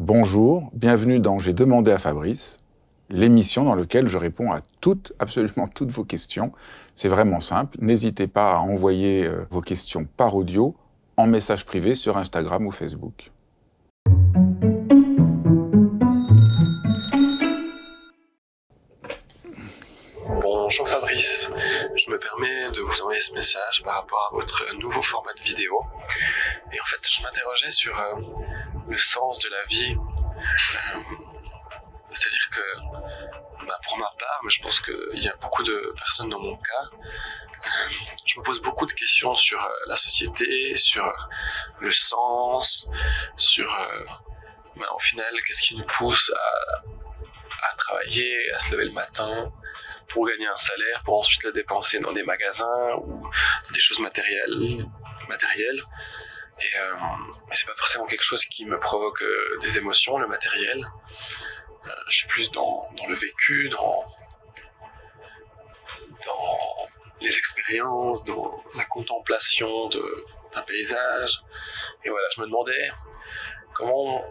Bonjour, bienvenue dans J'ai demandé à Fabrice, l'émission dans laquelle je réponds à absolument toutes vos questions. C'est vraiment simple, n'hésitez pas à envoyer vos questions par audio en message privé sur Instagram ou Facebook. Bonjour Fabrice, je me permets de vous envoyer ce message par rapport à votre nouveau format de vidéo. Et en fait, je m'interrogeais sur le sens de la vie. C'est-à-dire que, pour ma part, mais je pense qu'il y a beaucoup de personnes dans mon cas, je me pose beaucoup de questions sur la société, sur le sens, sur, au final, qu'est-ce qui nous pousse à travailler, à se lever le matin, pour gagner un salaire, pour ensuite le dépenser dans des magasins ou dans des choses matérielles. Et c'est pas forcément quelque chose qui me provoque des émotions, le matériel. Je suis plus dans le vécu, dans les expériences, dans la contemplation d'un paysage. Et voilà, je me demandais comment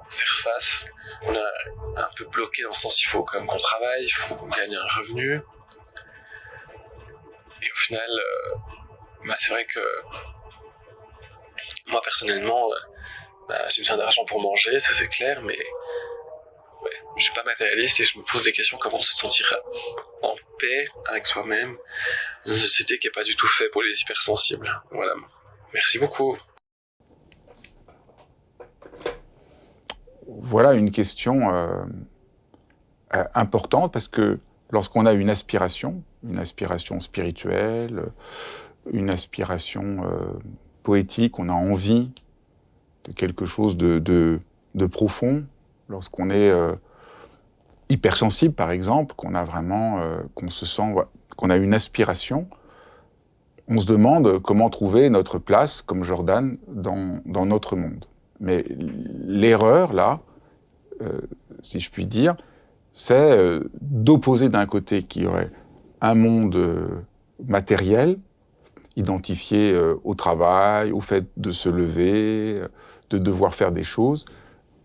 faire face. On est un peu bloqué dans le sens, il faut quand même qu'on travaille, il faut gagner un revenu. Et au final, c'est vrai que moi personnellement, j'ai besoin d'argent pour manger, ça c'est clair, mais je suis pas matérialiste et je me pose des questions, comment se sentir en paix avec soi-même dans une société qui n'est pas du tout faite pour les hypersensibles. Voilà. Merci beaucoup. Voilà une question importante parce que lorsqu'on a une aspiration spirituelle, une aspiration poétique, on a envie de quelque chose de profond, lorsqu'on est hypersensible par exemple, qu'on a vraiment, qu'on se sent, qu'on a une aspiration, on se demande comment trouver notre place comme Jordan dans notre monde. Mais l'erreur là, si je puis dire, c'est d'opposer d'un côté qu'il y aurait un monde matériel, identifié au travail, au fait de se lever, de devoir faire des choses,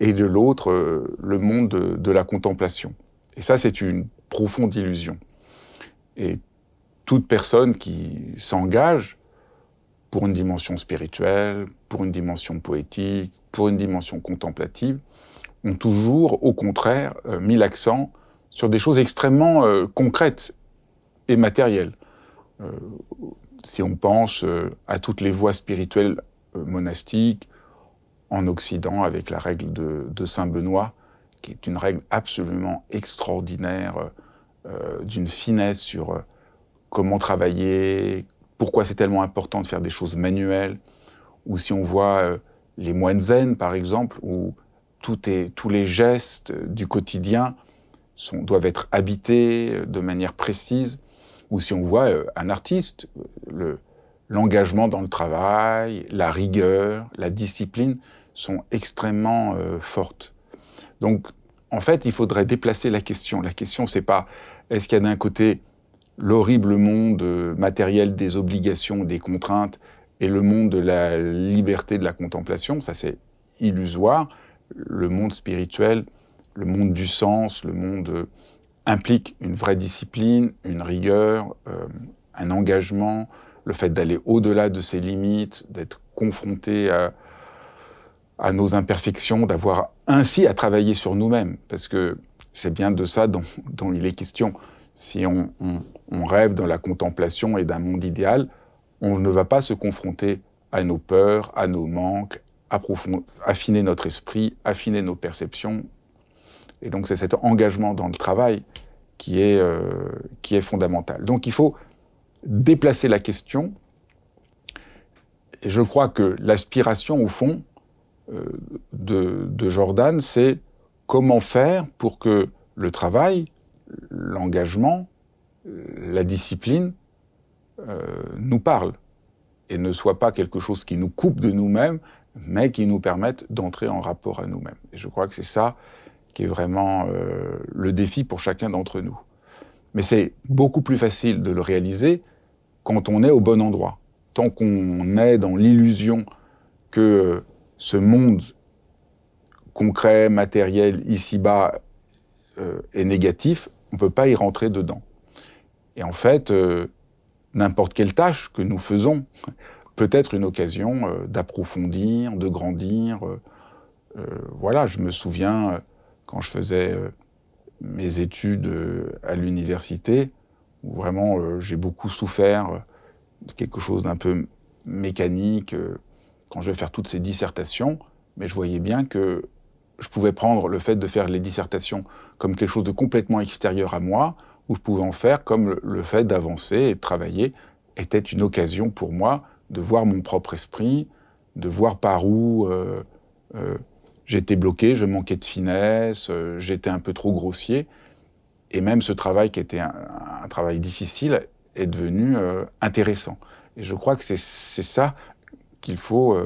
et de l'autre, le monde de la contemplation. Et ça, c'est une profonde illusion. Et toute personne qui s'engage pour une dimension spirituelle, pour une dimension poétique, pour une dimension contemplative, ont toujours, au contraire, mis l'accent sur des choses extrêmement concrètes et matérielles. Si on pense à toutes les voies spirituelles monastiques, en Occident, avec la règle de Saint Benoît, qui est une règle absolument extraordinaire, d'une finesse sur comment travailler, pourquoi c'est tellement important de faire des choses manuelles, ou si on voit les moines zen, par exemple, où tous les gestes du quotidien doivent être habités de manière précise, ou si on voit un artiste, l'engagement dans le travail, la rigueur, la discipline sont extrêmement fortes. Donc, en fait, il faudrait déplacer la question. La question, c'est pas est-ce qu'il y a d'un côté l'horrible monde matériel des obligations, des contraintes, et le monde de la liberté, de la contemplation, ça c'est illusoire. Le monde spirituel, le monde du sens, le monde implique une vraie discipline, une rigueur, un engagement, le fait d'aller au-delà de ses limites, d'être confronté à nos imperfections, d'avoir ainsi à travailler sur nous-mêmes, parce que c'est bien de ça dont il est question. Si on rêve dans la contemplation et d'un monde idéal, on ne va pas se confronter à nos peurs, à nos manques, affiner notre esprit, affiner nos perceptions. Et donc c'est cet engagement dans le travail qui est fondamental. Donc il faut déplacer la question. Et je crois que l'aspiration, au fond, de Jordan, c'est comment faire pour que le travail, l'engagement, la discipline nous parlent et ne soit pas quelque chose qui nous coupe de nous-mêmes, mais qui nous permette d'entrer en rapport à nous-mêmes. Et je crois que c'est ça qui est vraiment le défi pour chacun d'entre nous. Mais c'est beaucoup plus facile de le réaliser quand on est au bon endroit. Tant qu'on est dans l'illusion que ce monde concret, matériel, ici-bas, est négatif, on ne peut pas y rentrer dedans. Et en fait, n'importe quelle tâche que nous faisons peut être une occasion d'approfondir, de grandir. Voilà, je me souviens, quand je faisais mes études à l'université, où vraiment j'ai beaucoup souffert de quelque chose d'un peu mécanique, quand je vais faire toutes ces dissertations, mais je voyais bien que je pouvais prendre le fait de faire les dissertations comme quelque chose de complètement extérieur à moi, ou je pouvais en faire comme le fait d'avancer et de travailler était une occasion pour moi de voir mon propre esprit, de voir par où j'étais bloqué, je manquais de finesse, j'étais un peu trop grossier. Et même ce travail qui était un travail difficile est devenu intéressant. Et je crois que c'est ça qu'il faut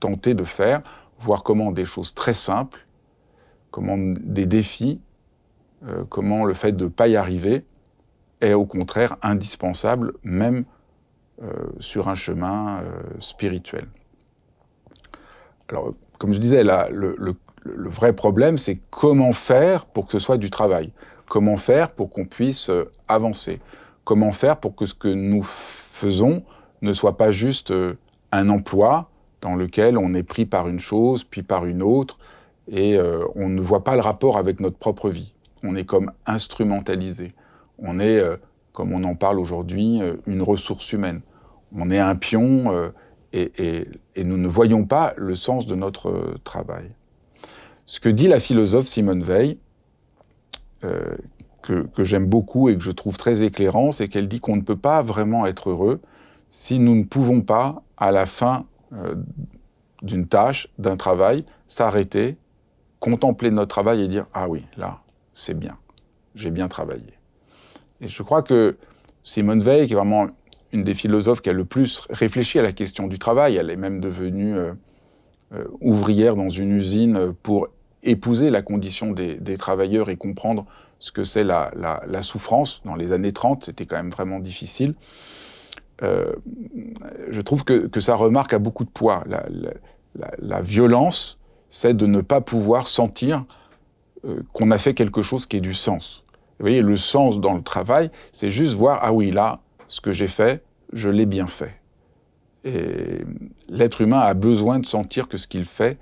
tenter de faire, voir comment des choses très simples, comment des défis, comment le fait de ne pas y arriver est au contraire indispensable, même sur un chemin spirituel. Alors, comme je disais, là, le vrai problème, c'est comment faire pour que ce soit du travail. Comment faire pour qu'on puisse avancer. Comment faire pour que ce que nous faisons ne soit pas juste un emploi dans lequel on est pris par une chose, puis par une autre, et on ne voit pas le rapport avec notre propre vie. On est comme instrumentalisé. On est, comme on en parle aujourd'hui, une ressource humaine. On est un pion et nous ne voyons pas le sens de notre travail. Ce que dit la philosophe Simone Weil, que j'aime beaucoup et que je trouve très éclairant, c'est qu'elle dit qu'on ne peut pas vraiment être heureux si nous ne pouvons pas, à la fin d'une tâche, d'un travail, s'arrêter, contempler notre travail et dire « Ah oui, là, c'est bien, j'ai bien travaillé ». Et je crois que Simone Weil, qui est vraiment une des philosophes qui a le plus réfléchi à la question du travail, elle est même devenue ouvrière dans une usine pour épouser la condition des travailleurs et comprendre ce que c'est la souffrance. Dans les années 30, c'était quand même vraiment difficile. Je trouve que sa remarque a beaucoup de poids. La violence, c'est de ne pas pouvoir sentir qu'on a fait quelque chose qui ait du sens. Vous voyez, le sens dans le travail, c'est juste voir, ah oui, là, ce que j'ai fait, je l'ai bien fait. Et l'être humain a besoin de sentir que ce qu'il fait,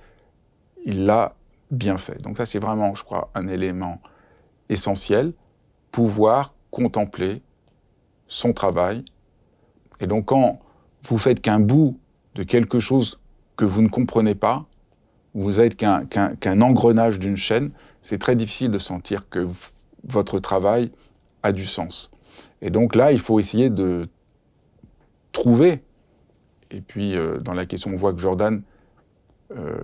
il l'a bien fait. Donc ça, c'est vraiment, je crois, un élément essentiel, pouvoir contempler son travail. Et donc, quand vous faites qu'un bout de quelque chose que vous ne comprenez pas, vous êtes qu'un engrenage d'une chaîne, c'est très difficile de sentir que votre travail a du sens. Et donc là, il faut essayer de trouver, et puis dans la question, on voit que Jordan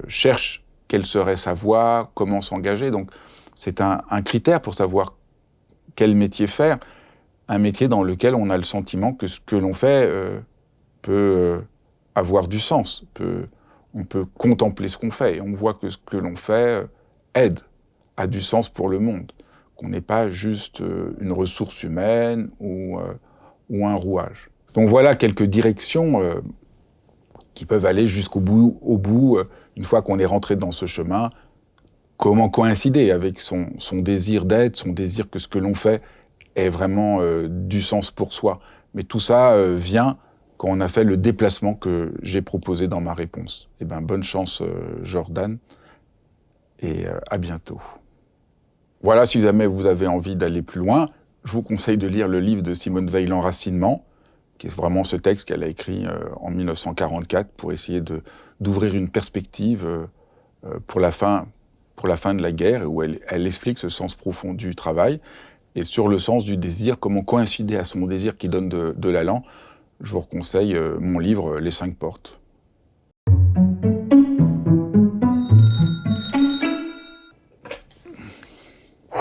cherche quelle serait sa voie, comment s'engager. Donc c'est un critère pour savoir quel métier faire, un métier dans lequel on a le sentiment que ce que l'on fait peut avoir du sens, on peut contempler ce qu'on fait, et on voit que ce que l'on fait aide, a du sens pour le monde, qu'on n'est pas juste une ressource humaine ou un rouage. Donc voilà quelques directions qui peuvent aller jusqu'au bout, une fois qu'on est rentré dans ce chemin, comment coïncider avec son désir d'être, son désir que ce que l'on fait ait vraiment du sens pour soi. Mais tout ça vient quand on a fait le déplacement que j'ai proposé dans ma réponse. Eh bien, bonne chance, Jordan, et à bientôt. Voilà, si jamais vous avez envie d'aller plus loin, je vous conseille de lire le livre de Simone Weil, L'Enracinement, qui est vraiment ce texte qu'elle a écrit en 1944 pour essayer d'ouvrir une perspective pour la fin de la guerre, où elle explique ce sens profond du travail, et sur le sens du désir, comment coïncider à son désir qui donne de l'allant. Je vous conseille mon livre « Les 5 portes ».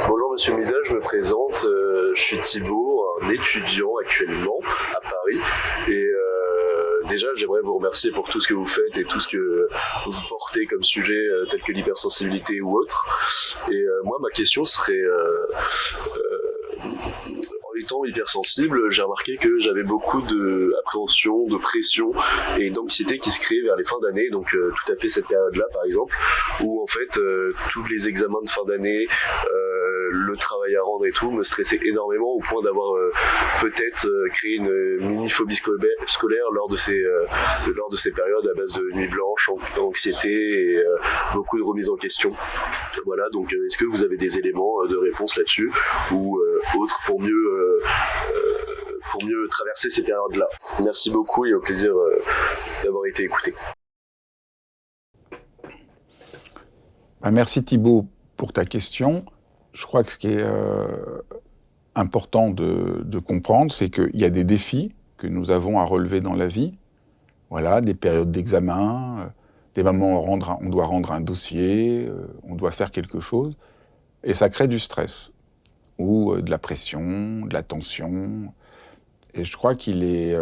Bonjour Monsieur Mida, je me présente, je suis Thibaut, un étudiant actuellement à Paris, et déjà j'aimerais vous remercier pour tout ce que vous faites et tout ce que vous portez comme sujet tel que l'hypersensibilité ou autre. Et moi ma question serait, étant hypersensible, j'ai remarqué que j'avais beaucoup d'appréhension, de pression et d'anxiété qui se créaient vers les fins d'année, donc tout à fait cette période-là par exemple, où en fait tous les examens de fin d'année, le travail à rendre et tout me stressait énormément au point d'avoir peut-être créé une mini-phobie scolaire lors de ces périodes à base de nuits blanches, anxiété et beaucoup de remises en question. Voilà, donc est-ce que vous avez des éléments de réponse là-dessus ou autres pour mieux traverser ces périodes-là? Merci beaucoup et au plaisir d'avoir été écouté. Merci Thibaut pour ta question. Je crois que ce qui est important de comprendre, c'est qu'il y a des défis que nous avons à relever dans la vie. Voilà, des périodes d'examen, des moments où on doit rendre un dossier, on doit faire quelque chose, et ça crée du stress, ou de la pression, de la tension. Et je crois qu'il est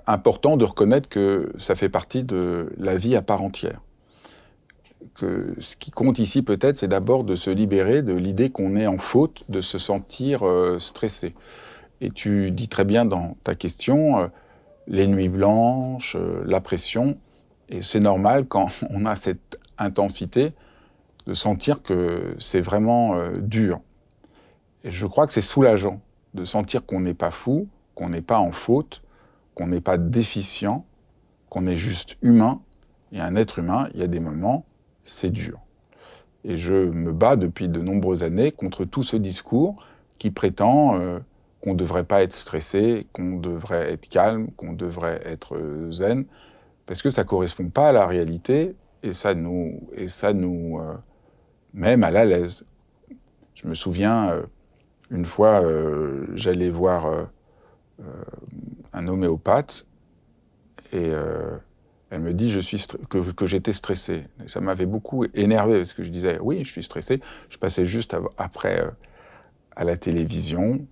important de reconnaître que ça fait partie de la vie à part entière. Que ce qui compte ici peut-être, c'est d'abord de se libérer de l'idée qu'on est en faute de se sentir stressé. Et tu dis très bien dans ta question, les nuits blanches, la pression, et c'est normal quand on a cette intensité de sentir que c'est vraiment dur. Et je crois que c'est soulageant de sentir qu'on n'est pas fou, qu'on n'est pas en faute, qu'on n'est pas déficient, qu'on est juste humain. Et un être humain, il y a des moments, c'est dur. Et je me bats depuis de nombreuses années contre tout ce discours qui prétend qu'on ne devrait pas être stressé, qu'on devrait être calme, qu'on devrait être zen, parce que ça ne correspond pas à la réalité et ça nous met mal à l'aise. Je me souviens, une fois, j'allais voir un homéopathe et elle me dit que j'étais stressé. Et ça m'avait beaucoup énervé parce que je disais oui, je suis stressé. Je passais juste après à la télévision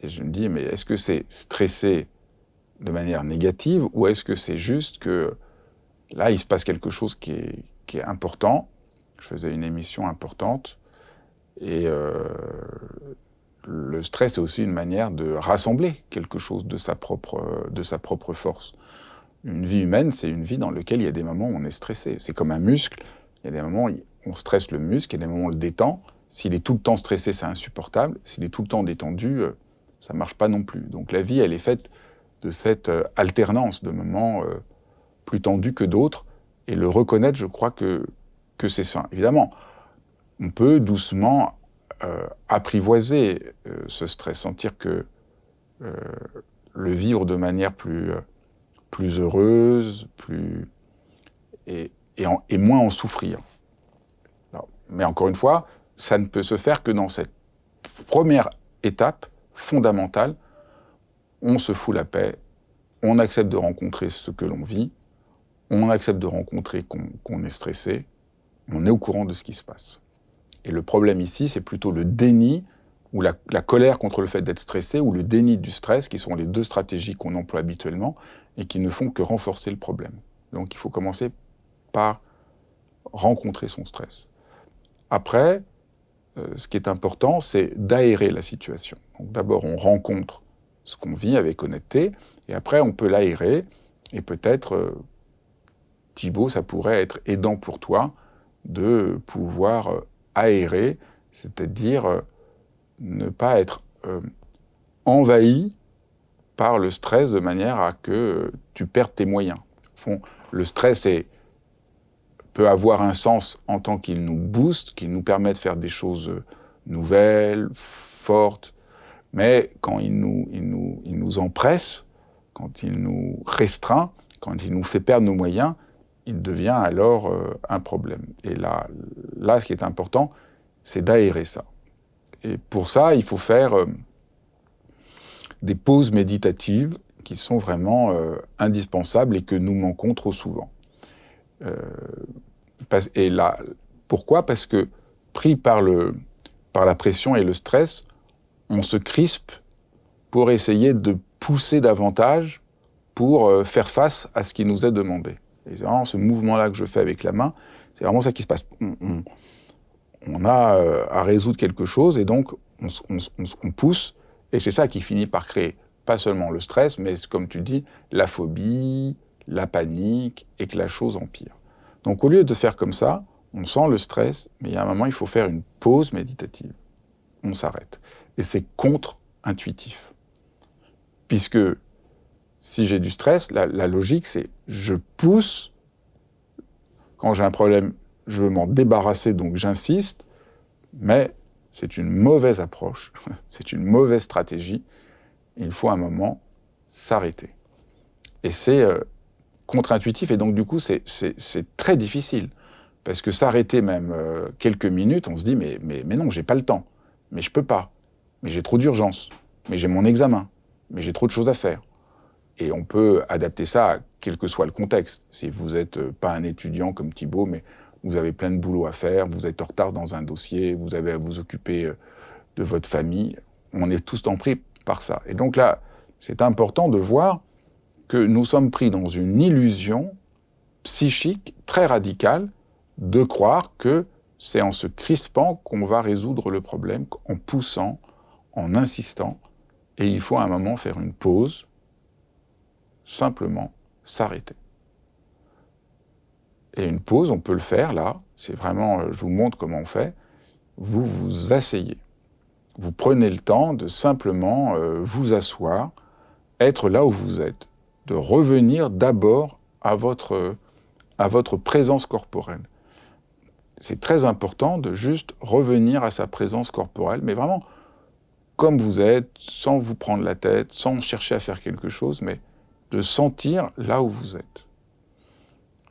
et je me dis mais est-ce que c'est stressé de manière négative ou est-ce que c'est juste que là il se passe quelque chose qui est important. Je faisais une émission importante et le stress est aussi une manière de rassembler quelque chose de sa propre force. Une vie humaine, c'est une vie dans laquelle il y a des moments où on est stressé. C'est comme un muscle. Il y a des moments où on stresse le muscle, il y a des moments où on le détend. S'il est tout le temps stressé, c'est insupportable. S'il est tout le temps détendu, ça ne marche pas non plus. Donc la vie, elle est faite de cette alternance de moments plus tendus que d'autres. Et le reconnaître, je crois que c'est sain. Évidemment, on peut doucement apprivoiser ce stress, sentir que le vivre de manière plus heureuse, et moins en souffrir. Alors, mais encore une fois, ça ne peut se faire que dans cette première étape fondamentale. On se fout la paix, on accepte de rencontrer ce que l'on vit, on accepte de rencontrer qu'on est stressé, on est au courant de ce qui se passe. Et le problème ici, c'est plutôt le déni ou la colère contre le fait d'être stressé, ou le déni du stress, qui sont les deux stratégies qu'on emploie habituellement, et qui ne font que renforcer le problème. Donc il faut commencer par rencontrer son stress. Après, ce qui est important, c'est d'aérer la situation. Donc d'abord, on rencontre ce qu'on vit avec honnêteté, et après, on peut l'aérer, et peut-être, Thibaut, ça pourrait être aidant pour toi de pouvoir aérer, c'est-à-dire ne pas être envahi par le stress de manière à que tu perdes tes moyens. Au fond, le stress peut avoir un sens en tant qu'il nous booste, qu'il nous permet de faire des choses nouvelles, fortes, mais quand il nous empresse, quand il nous restreint, quand il nous fait perdre nos moyens, il devient alors un problème. Et là, ce qui est important, c'est d'aérer ça. Et pour ça, il faut faire des pauses méditatives qui sont vraiment indispensables et que nous manquons trop souvent. Et là, pourquoi? Parce que pris par la pression et le stress, on se crispe pour essayer de pousser davantage pour faire face à ce qui nous est demandé. Et c'est vraiment ce mouvement-là que je fais avec la main, c'est vraiment ça qui se passe. On a à résoudre quelque chose et donc on pousse Et c'est ça qui finit par créer pas seulement le stress, mais comme tu dis, la phobie, la panique, et que la chose empire. Donc au lieu de faire comme ça, on sent le stress, mais il y a un moment, il faut faire une pause méditative. On s'arrête. Et c'est contre-intuitif. Puisque si j'ai du stress, la logique, c'est je pousse. Quand j'ai un problème, je veux m'en débarrasser, donc j'insiste, mais c'est une mauvaise approche, c'est une mauvaise stratégie. Il faut un moment s'arrêter. Et c'est contre-intuitif, et donc du coup, c'est très difficile. Parce que s'arrêter même quelques minutes, on se dit, mais non, j'ai pas le temps. Mais je peux pas. Mais j'ai trop d'urgence. Mais j'ai mon examen. Mais j'ai trop de choses à faire. Et on peut adapter ça à quel que soit le contexte. Si vous n'êtes pas un étudiant comme Thibaut, mais vous avez plein de boulot à faire, vous êtes en retard dans un dossier, vous avez à vous occuper de votre famille, on est tous pris par ça. Et donc là, c'est important de voir que nous sommes pris dans une illusion psychique très radicale de croire que c'est en se crispant qu'on va résoudre le problème, en poussant, en insistant, et il faut à un moment faire une pause, simplement s'arrêter. Et une pause, on peut le faire là, c'est vraiment, je vous montre comment on fait, vous vous asseyez. Vous prenez le temps de simplement vous asseoir, être là où vous êtes, de revenir d'abord à votre présence corporelle. C'est très important de juste revenir à sa présence corporelle, mais vraiment comme vous êtes, sans vous prendre la tête, sans chercher à faire quelque chose, mais de sentir là où vous êtes.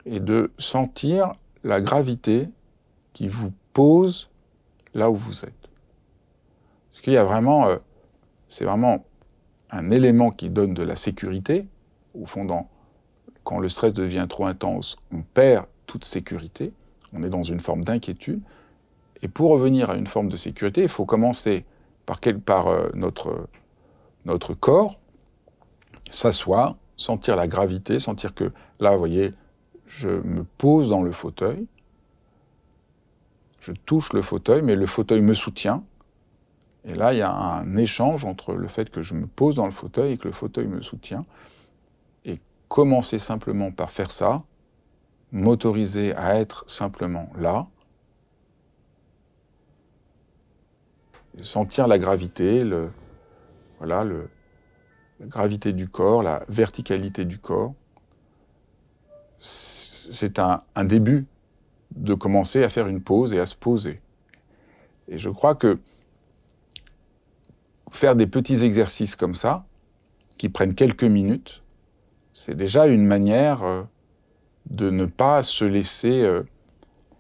Et de sentir la gravité qui vous pose là où vous êtes. Parce qu'il y a vraiment, c'est vraiment un élément qui donne de la sécurité. Au fond, quand le stress devient trop intense, on perd toute sécurité. On est dans une forme d'inquiétude. Et pour revenir à une forme de sécurité, il faut commencer par notre corps, s'asseoir, sentir la gravité, sentir que là, vous voyez, je me pose dans le fauteuil, je touche le fauteuil, mais le fauteuil me soutient. Et là, il y a un échange entre le fait que je me pose dans le fauteuil et que le fauteuil me soutient. Et commencer simplement par faire ça, m'autoriser à être simplement là, et sentir la gravité, la gravité du corps, la verticalité du corps. C'est un début de commencer à faire une pause et à se poser. Et je crois que faire des petits exercices comme ça, qui prennent quelques minutes, c'est déjà une manière de ne pas se laisser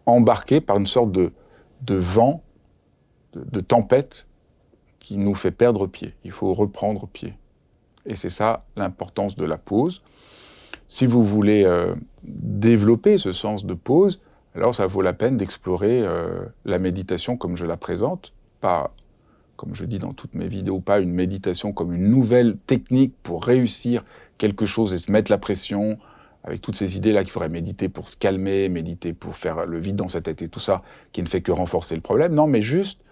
embarquer par une sorte de vent, de tempête qui nous fait perdre pied. Il faut reprendre pied. Et c'est ça l'importance de la pause. Si vous voulez développer ce sens de pause, alors ça vaut la peine d'explorer la méditation comme je la présente, pas, comme je dis dans toutes mes vidéos, pas une méditation comme une nouvelle technique pour réussir quelque chose et se mettre la pression, avec toutes ces idées-là qu'il faudrait méditer pour se calmer, méditer pour faire le vide dans sa tête et tout ça, qui ne fait que renforcer le problème. Non, mais juste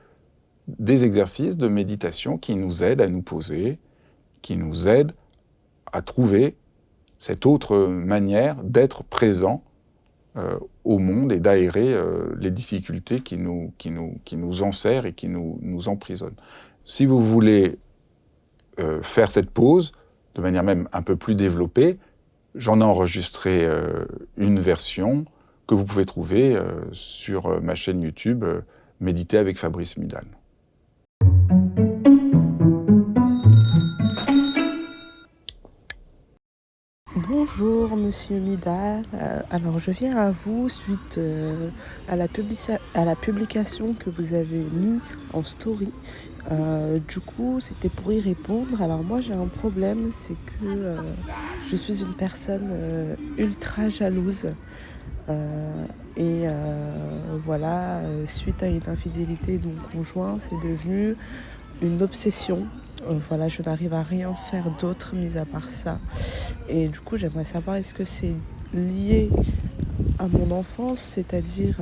des exercices de méditation qui nous aident à nous poser, qui nous aident à trouver cette autre manière d'être présent au monde et d'aérer les difficultés qui nous enserrent et qui nous emprisonnent. Si vous voulez faire cette pause de manière même un peu plus développée, j'en ai enregistré une version que vous pouvez trouver sur ma chaîne YouTube Méditer avec Fabrice Midal. Bonjour Monsieur Midal, alors je viens à vous suite à la publication que vous avez mis en story. Du coup c'était pour y répondre. Alors moi j'ai un problème, c'est que je suis une personne ultra jalouse voilà, suite à une infidélité de mon conjoint, c'est devenu une obsession. Voilà, je n'arrive à rien faire d'autre mis à part ça. Et du coup, j'aimerais savoir, est-ce que c'est lié à mon enfance, c'est-à-dire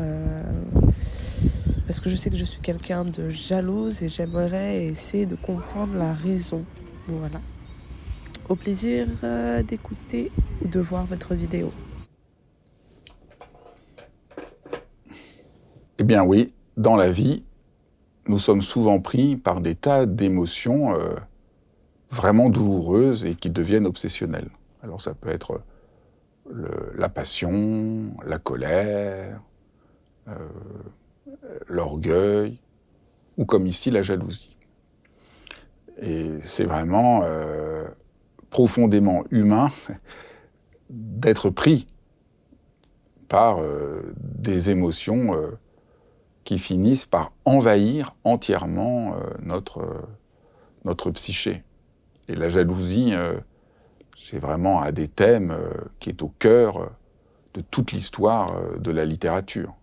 parce que je sais que je suis quelqu'un de jalouse et j'aimerais essayer de comprendre la raison. Voilà. Au plaisir d'écouter ou de voir votre vidéo. Eh bien oui, dans la vie, nous sommes souvent pris par des tas d'émotions vraiment douloureuses et qui deviennent obsessionnelles. Alors ça peut être la passion, la colère, l'orgueil, ou comme ici, la jalousie. Et c'est vraiment profondément humain d'être pris par des émotions qui finissent par envahir entièrement notre psyché. Et la jalousie, c'est vraiment un des thèmes qui est au cœur de toute l'histoire de la littérature.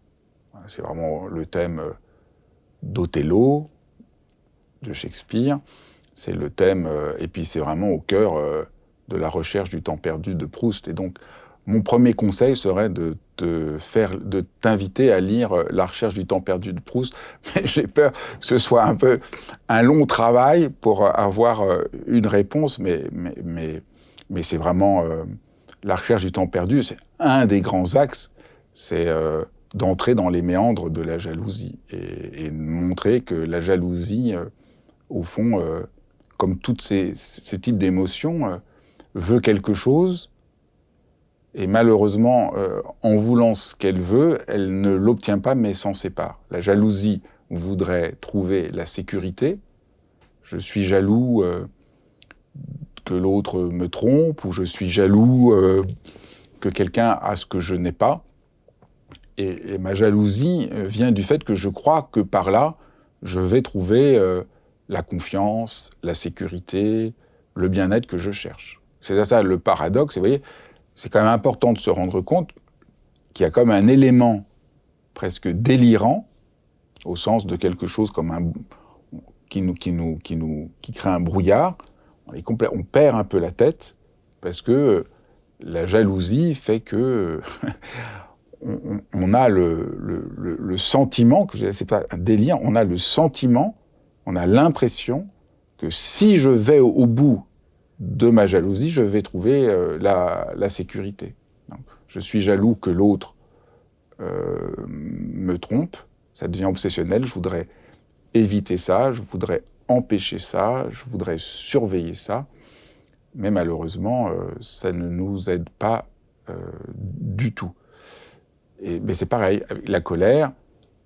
C'est vraiment le thème d'Othello, de Shakespeare. C'est le thème, et puis c'est vraiment au cœur de la recherche du temps perdu de Proust. Et donc, mon premier conseil serait de t'inviter à lire La recherche du temps perdu de Proust. Mais j'ai peur que ce soit un peu un long travail pour avoir une réponse, mais c'est vraiment La recherche du temps perdu, c'est un des grands axes, c'est d'entrer dans les méandres de la jalousie et montrer que la jalousie, au fond, comme tous ces types d'émotions, veut quelque chose, et malheureusement, en voulant ce qu'elle veut, elle ne l'obtient pas, mais s'en sépare. La jalousie voudrait trouver la sécurité. Je suis jaloux que l'autre me trompe, ou je suis jaloux que quelqu'un a ce que je n'ai pas. Et ma jalousie vient du fait que je crois que par là, je vais trouver la confiance, la sécurité, le bien-être que je cherche. C'est ça le paradoxe. Et vous voyez, c'est quand même important de se rendre compte qu'il y a comme un élément presque délirant, au sens de quelque chose comme qui crée un brouillard. On perd un peu la tête parce que la jalousie fait que on a le sentiment, que c'est pas un délire, on a le sentiment, on a l'impression que si je vais au bout de ma jalousie, je vais trouver la sécurité. Donc, je suis jaloux que l'autre me trompe, ça devient obsessionnel, je voudrais éviter ça, je voudrais empêcher ça, je voudrais surveiller ça, mais malheureusement, ça ne nous aide pas du tout. Mais c'est pareil, avec la colère,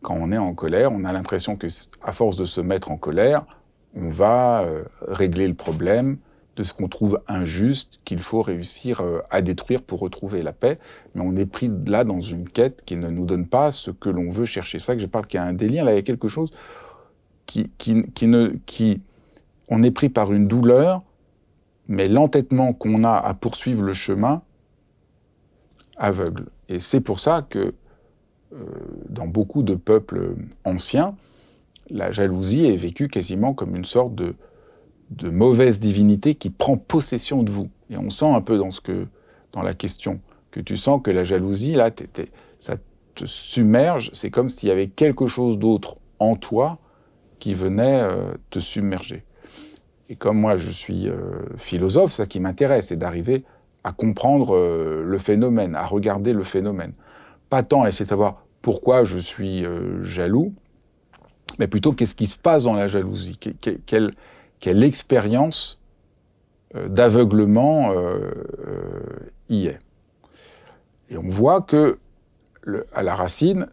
quand on est en colère, on a l'impression que, à force de se mettre en colère, on va régler le problème de ce qu'on trouve injuste, qu'il faut réussir à détruire pour retrouver la paix. Mais on est pris là dans une quête qui ne nous donne pas ce que l'on veut chercher. C'est ça que je parle qu'il y a un délire, là il y a quelque chose on est pris par une douleur, mais l'entêtement qu'on a à poursuivre le chemin aveugle. Et c'est pour ça que dans beaucoup de peuples anciens, la jalousie est vécue quasiment comme une sorte de mauvaise divinité qui prend possession de vous. Et on sent un peu dans la question que tu sens que la jalousie, là, ça te submerge. C'est comme s'il y avait quelque chose d'autre en toi qui venait te submerger. Et comme moi, je suis philosophe, ça qui m'intéresse, c'est d'arriver à comprendre le phénomène, à regarder le phénomène. Pas tant essayer de savoir pourquoi je suis jaloux, mais plutôt qu'est-ce qui se passe dans la jalousie, quelle expérience d'aveuglement y est. Et on voit que, à la racine,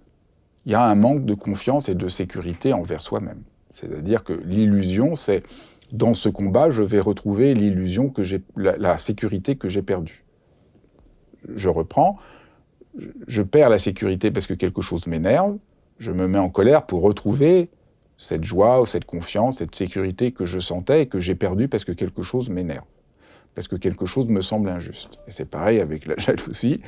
il y a un manque de confiance et de sécurité envers soi-même. C'est-à-dire que l'illusion, c'est dans ce combat, je vais retrouver l'illusion que la sécurité que j'ai perdue. Je reprends, je perds la sécurité parce que quelque chose m'énerve, je me mets en colère pour retrouver cette joie ou cette confiance, cette sécurité que je sentais et que j'ai perdue parce que quelque chose m'énerve, parce que quelque chose me semble injuste. Et c'est pareil avec la jalousie.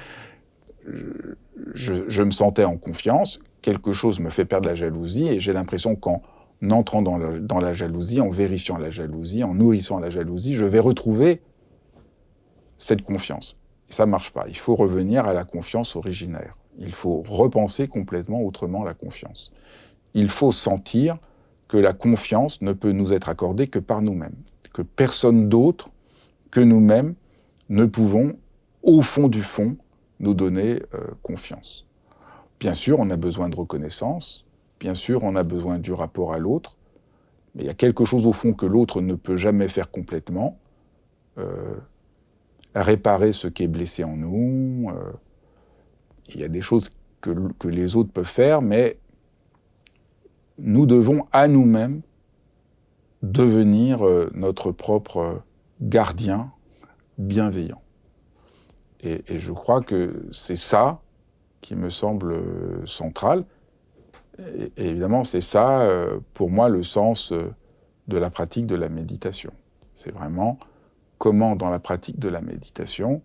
Je me sentais en confiance, quelque chose me fait perdre la jalousie et j'ai l'impression qu'en entrant dans la jalousie, en vérifiant la jalousie, en nourrissant la jalousie, je vais retrouver cette confiance. Et ça ne marche pas. Il faut revenir à la confiance originaire. Il faut repenser complètement autrement la confiance. il faut sentir que la confiance ne peut nous être accordée que par nous-mêmes, que personne d'autre que nous-mêmes ne pouvons, au fond du fond, nous donner confiance. Bien sûr, on a besoin de reconnaissance, bien sûr, on a besoin du rapport à l'autre, mais il y a quelque chose au fond que l'autre ne peut jamais faire complètement, réparer ce qui est blessé en nous. Il y a des choses que les autres peuvent faire, mais nous devons à nous-mêmes devenir notre propre gardien bienveillant. Et je crois que c'est ça qui me semble central. Et évidemment, c'est ça, pour moi, le sens de la pratique de la méditation. C'est vraiment comment, dans la pratique de la méditation,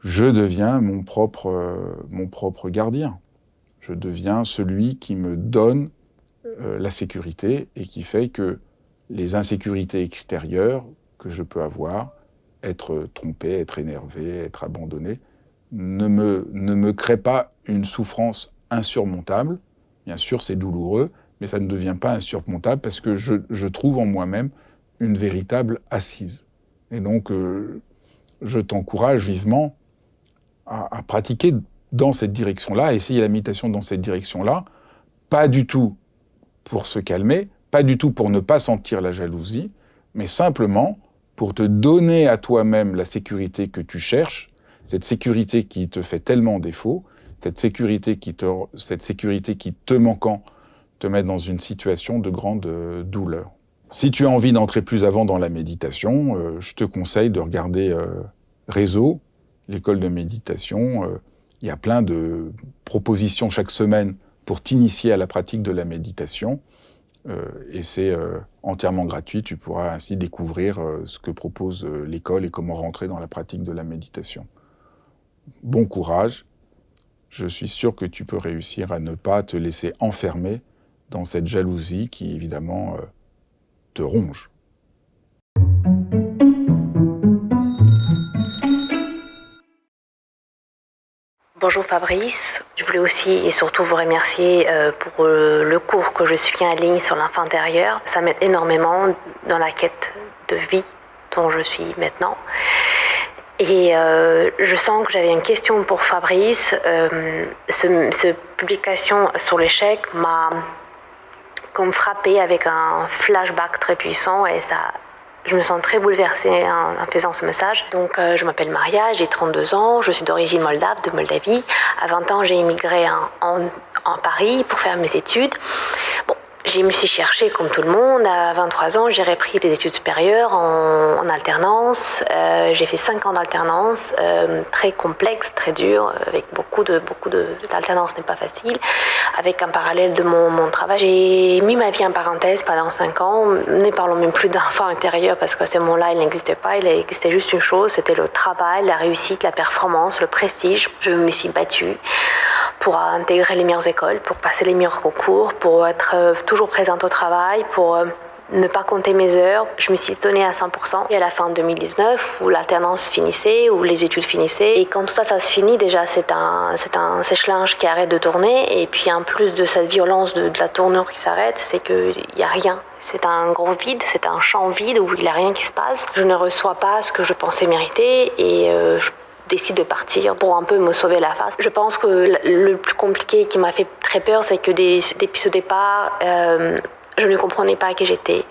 je deviens mon propre gardien. Je deviens celui qui me donne la sécurité et qui fait que les insécurités extérieures que je peux avoir, être trompé, être énervé, être abandonné, ne me créent pas une souffrance insurmontable. Bien sûr, c'est douloureux, mais ça ne devient pas insurmontable parce que je trouve en moi-même une véritable assise. Et donc, je t'encourage vivement à pratiquer dans cette direction-là, à essayer la méditation dans cette direction-là, pas du tout pour se calmer, pas du tout pour ne pas sentir la jalousie, mais simplement pour te donner à toi-même la sécurité que tu cherches, cette sécurité qui te fait tellement défaut, cette sécurité qui te manquant te met dans une situation de grande douleur. Si tu as envie d'entrer plus avant dans la méditation, je te conseille de regarder Réseau, l'école de méditation. Il y a plein de propositions chaque semaine pour t'initier à la pratique de la méditation. Et c'est entièrement gratuit. Tu pourras ainsi découvrir ce que propose l'école et comment rentrer dans la pratique de la méditation. Bon courage. Je suis sûr que tu peux réussir à ne pas te laisser enfermer dans cette jalousie qui, évidemment, te ronge. Bonjour Fabrice, je voulais aussi et surtout vous remercier pour le cours que je suis en ligne sur l'enfant intérieur. Ça m'aide énormément dans la quête de vie dont je suis maintenant. Et je sens que j'avais une question pour Fabrice. Cette publication sur l'échec m'a comme frappée avec un flashback très puissant et ça... Je me sens très bouleversée en faisant ce message. Donc, je m'appelle Maria, j'ai 32 ans, je suis d'origine moldave, de Moldavie. À 20 ans, j'ai immigré en Paris pour faire mes études. Bon, je me suis cherchée comme tout le monde. À 23 ans, j'ai repris des études supérieures en alternance. J'ai fait 5 ans d'alternance, très complexe, très dur, avec beaucoup d'alternance n'est pas facile. Avec un parallèle de mon travail, j'ai mis ma vie en parenthèse pendant 5 ans. Ne parlons même plus d'enfant intérieur parce que ce mot-là, il n'existait pas. Il existait juste une chose, c'était le travail, la réussite, la performance, le prestige. Je me suis battue pour intégrer les meilleures écoles, pour passer les meilleurs concours, pour être toujours présente au travail, pour ne pas compter mes heures. Je me suis donnée à 100%. Et à la fin de 2019, où l'alternance finissait, où les études finissaient, et quand tout ça se finit, déjà c'est un sèche-linge qui arrête de tourner. Et puis en plus de cette violence de la tournure qui s'arrête, c'est qu'il n'y a rien. C'est un gros vide, c'est un champ vide où il n'y a rien qui se passe. Je ne reçois pas ce que je pensais mériter et je décide de partir pour un peu me sauver la face. Je pense que le plus compliqué qui m'a fait très peur, c'est que depuis ce départ, je ne comprenais pas qui j'étais.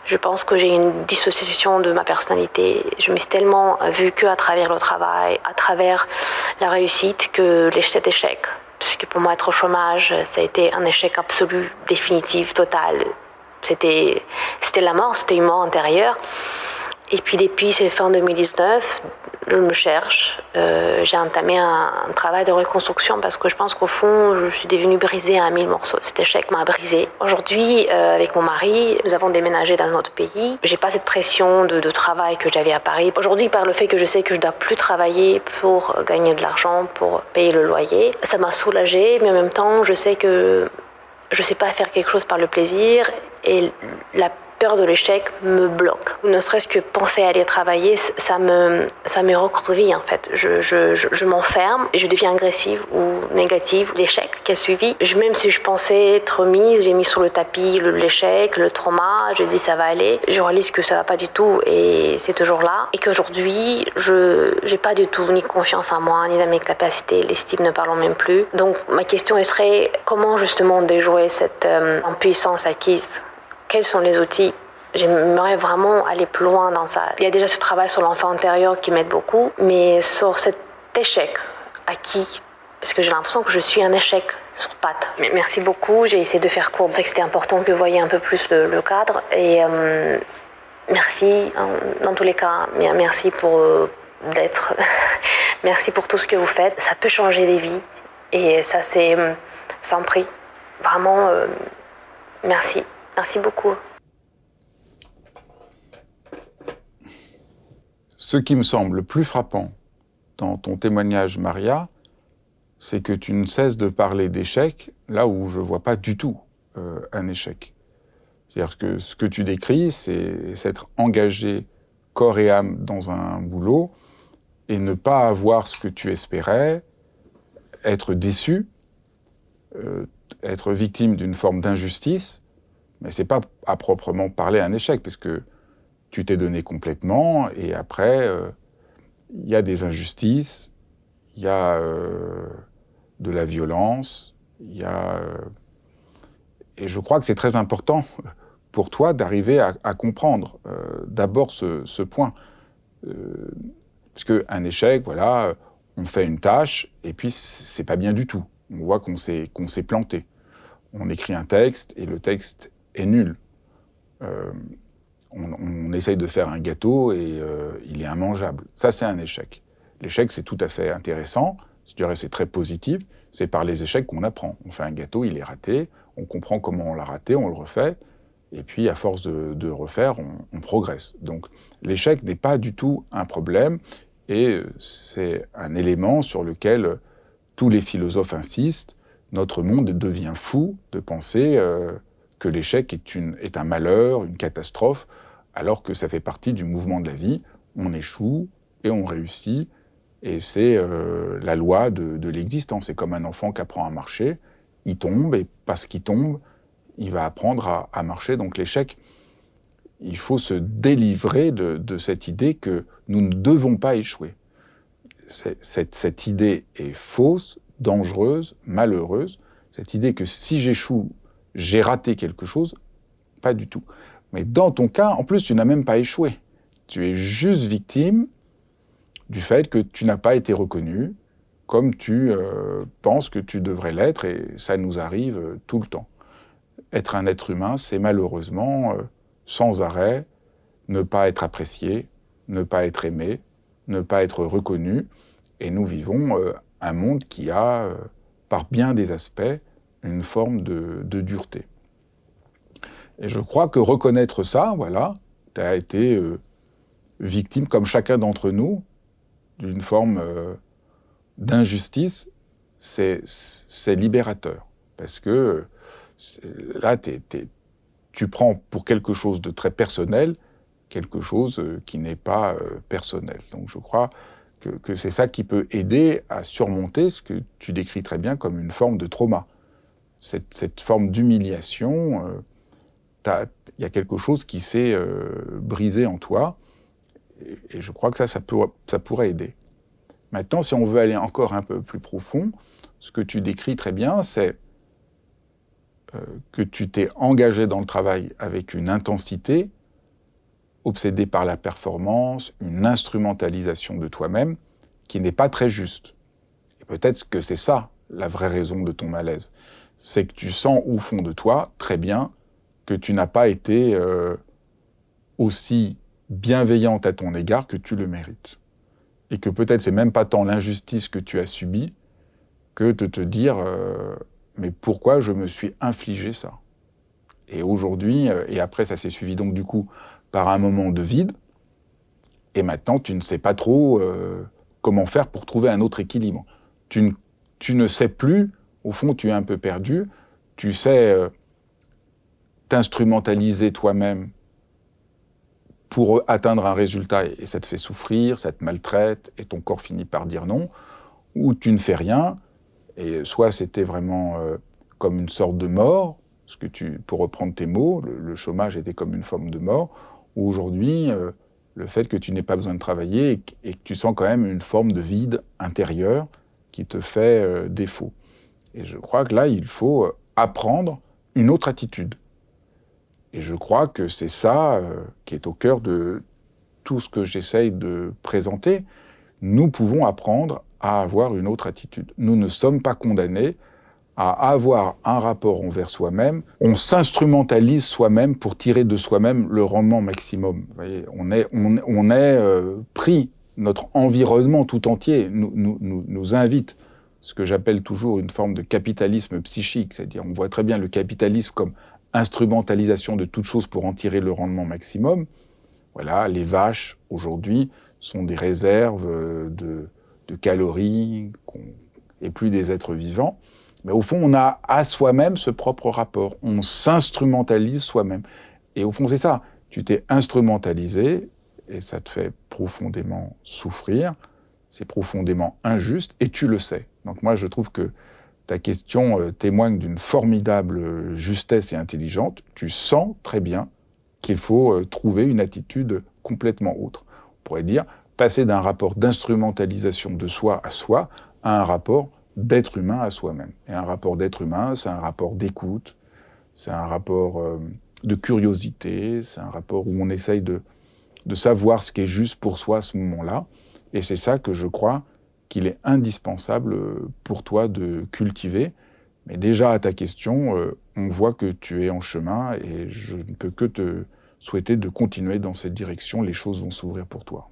Je pense que j'ai une dissociation de ma personnalité. Je me suis tellement vue qu'à travers le travail, à travers la réussite, que cet échec, puisque pour moi être au chômage, ça a été un échec absolu, définitif, total. C'était la mort, c'était une mort intérieure. Et puis depuis c'est fin 2019, je me cherche. J'ai entamé un travail de reconstruction parce que je pense qu'au fond, je suis devenue brisée à 1000 morceaux. Cet échec m'a brisée. Aujourd'hui, avec mon mari, nous avons déménagé dans notre pays. J'ai pas cette pression de travail que j'avais à Paris. Aujourd'hui, par le fait que je sais que je dois plus travailler pour gagner de l'argent, pour payer le loyer, ça m'a soulagée, mais en même temps, je sais que je sais pas faire quelque chose par le plaisir et la peur de l'échec me bloque. Ne serait-ce que penser à aller travailler, ça me recroqueville en fait. Je m'enferme et je deviens agressive ou négative. L'échec qui a suivi, même si je pensais être mise, j'ai mis sur le tapis l'échec, le trauma, je dis ça va aller. Je réalise que ça va pas du tout et c'est toujours là. Et qu'aujourd'hui, j'ai pas du tout ni confiance en moi, ni dans mes capacités, l'estime ne parlons même plus. Donc ma question serait comment justement déjouer cette impuissance acquise? Quels sont les outils? J'aimerais vraiment aller plus loin dans ça. Il y a déjà ce travail sur l'enfant intérieur qui m'aide beaucoup, mais sur cet échec acquis, parce que j'ai l'impression que je suis un échec sur pattes. Mais merci beaucoup, j'ai essayé de faire court. C'est vrai que c'était important que vous voyiez un peu plus le cadre. Et merci, dans tous les cas, merci pour d'être. Merci pour tout ce que vous faites. Ça peut changer des vies. Et ça, c'est sans prix. Vraiment, merci. Merci beaucoup. Ce qui me semble le plus frappant dans ton témoignage, Maria, c'est que tu ne cesses de parler d'échec là où je ne vois pas du tout un échec. C'est-à-dire que ce que tu décris, c'est s'être engagé corps et âme dans un boulot et ne pas avoir ce que tu espérais, être déçu, être victime d'une forme d'injustice, mais c'est pas à proprement parler un échec, parce que tu t'es donné complètement, et après, il y a des injustices, il y a de la violence, il y a... et je crois que c'est très important pour toi d'arriver à comprendre d'abord ce point. Parce qu'un échec, voilà, on fait une tâche, et puis c'est pas bien du tout. On voit qu'on s'est planté. On écrit un texte, et le texte est nul. On essaye de faire un gâteau et il est immangeable. Ça, c'est un échec. L'échec, c'est tout à fait intéressant. Je dirais c'est très positif. C'est par les échecs qu'on apprend. On fait un gâteau, il est raté. On comprend comment on l'a raté, on le refait. Et puis, à force de refaire, on progresse. Donc, l'échec n'est pas du tout un problème. Et c'est un élément sur lequel tous les philosophes insistent. Notre monde devient fou de penser que l'échec est un malheur, une catastrophe, alors que ça fait partie du mouvement de la vie. On échoue et on réussit, et c'est la loi de l'existence. C'est comme un enfant qui apprend à marcher, il tombe, et parce qu'il tombe, il va apprendre à marcher. Donc l'échec, il faut se délivrer de cette idée que nous ne devons pas échouer. Cette idée est fausse, dangereuse, malheureuse. Cette idée que si j'échoue, j'ai raté quelque chose, pas du tout. Mais dans ton cas, en plus, tu n'as même pas échoué. Tu es juste victime du fait que tu n'as pas été reconnu comme tu penses que tu devrais l'être, et ça nous arrive tout le temps. Être un être humain, c'est malheureusement, sans arrêt, ne pas être apprécié, ne pas être aimé, ne pas être reconnu, et nous vivons un monde qui a, par bien des aspects, une forme de dureté. Et je crois que reconnaître ça, voilà, tu as été victime, comme chacun d'entre nous, d'une forme d'injustice, c'est libérateur. Parce que là, tu prends pour quelque chose de très personnel, quelque chose qui n'est pas personnel. Donc je crois que c'est ça qui peut aider à surmonter ce que tu décris très bien comme une forme de trauma. Cette forme d'humiliation, il y a quelque chose qui s'est brisé en toi, et je crois que ça pourrait aider. Maintenant, si on veut aller encore un peu plus profond, ce que tu décris très bien, c'est que tu t'es engagé dans le travail avec une intensité, obsédé par la performance, une instrumentalisation de toi-même, qui n'est pas très juste. Et peut-être que c'est ça, la vraie raison de ton malaise. C'est que tu sens au fond de toi, très bien, que tu n'as pas été aussi bienveillante à ton égard que tu le mérites. Et que peut-être c'est même pas tant l'injustice que tu as subie, que de te dire mais pourquoi je me suis infligé ça? Et aujourd'hui, et après ça s'est suivi donc du coup par un moment de vide, et maintenant tu ne sais pas trop comment faire pour trouver un autre équilibre. Tu ne sais plus, au fond tu es un peu perdu, tu sais t'instrumentaliser toi-même pour atteindre un résultat et ça te fait souffrir, ça te maltraite et ton corps finit par dire non, ou tu ne fais rien et soit c'était vraiment comme une sorte de mort, parce que pour reprendre tes mots, le chômage était comme une forme de mort, ou aujourd'hui le fait que tu n'aies pas besoin de travailler et que tu sens quand même une forme de vide intérieur qui te fait défaut. Et je crois que là, il faut apprendre une autre attitude. Et je crois que c'est ça qui est au cœur de tout ce que j'essaye de présenter. Nous pouvons apprendre à avoir une autre attitude. Nous ne sommes pas condamnés à avoir un rapport envers soi-même. On s'instrumentalise soi-même pour tirer de soi-même le rendement maximum. Vous voyez, on est pris, notre environnement tout entier nous invite, ce que j'appelle toujours une forme de capitalisme psychique, c'est-à-dire on voit très bien le capitalisme comme instrumentalisation de toute chose pour en tirer le rendement maximum. Voilà, les vaches, aujourd'hui, sont des réserves de calories et plus des êtres vivants. Mais au fond, on a à soi-même ce propre rapport. On s'instrumentalise soi-même. Et au fond, c'est ça. Tu t'es instrumentalisé et ça te fait profondément souffrir. C'est profondément injuste et tu le sais. Donc moi, je trouve que ta question témoigne d'une formidable justesse et intelligente. Tu sens très bien qu'il faut trouver une attitude complètement autre. On pourrait dire passer d'un rapport d'instrumentalisation de soi à un rapport d'être humain à soi-même. Et un rapport d'être humain, c'est un rapport d'écoute, c'est un rapport de curiosité, c'est un rapport où on essaye de savoir ce qui est juste pour soi à ce moment-là. Et c'est ça que je crois qu'il est indispensable pour toi de cultiver. Mais déjà, à ta question, on voit que tu es en chemin et je ne peux que te souhaiter de continuer dans cette direction. Les choses vont s'ouvrir pour toi.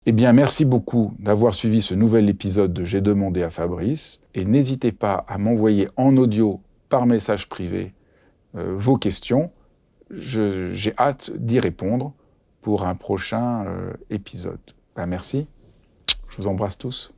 Eh bien, merci beaucoup d'avoir suivi ce nouvel épisode de J'ai demandé à Fabrice. Et n'hésitez pas à m'envoyer en audio, par message privé, vos questions. J'ai hâte d'y répondre pour un prochain épisode. Merci. Je vous embrasse tous.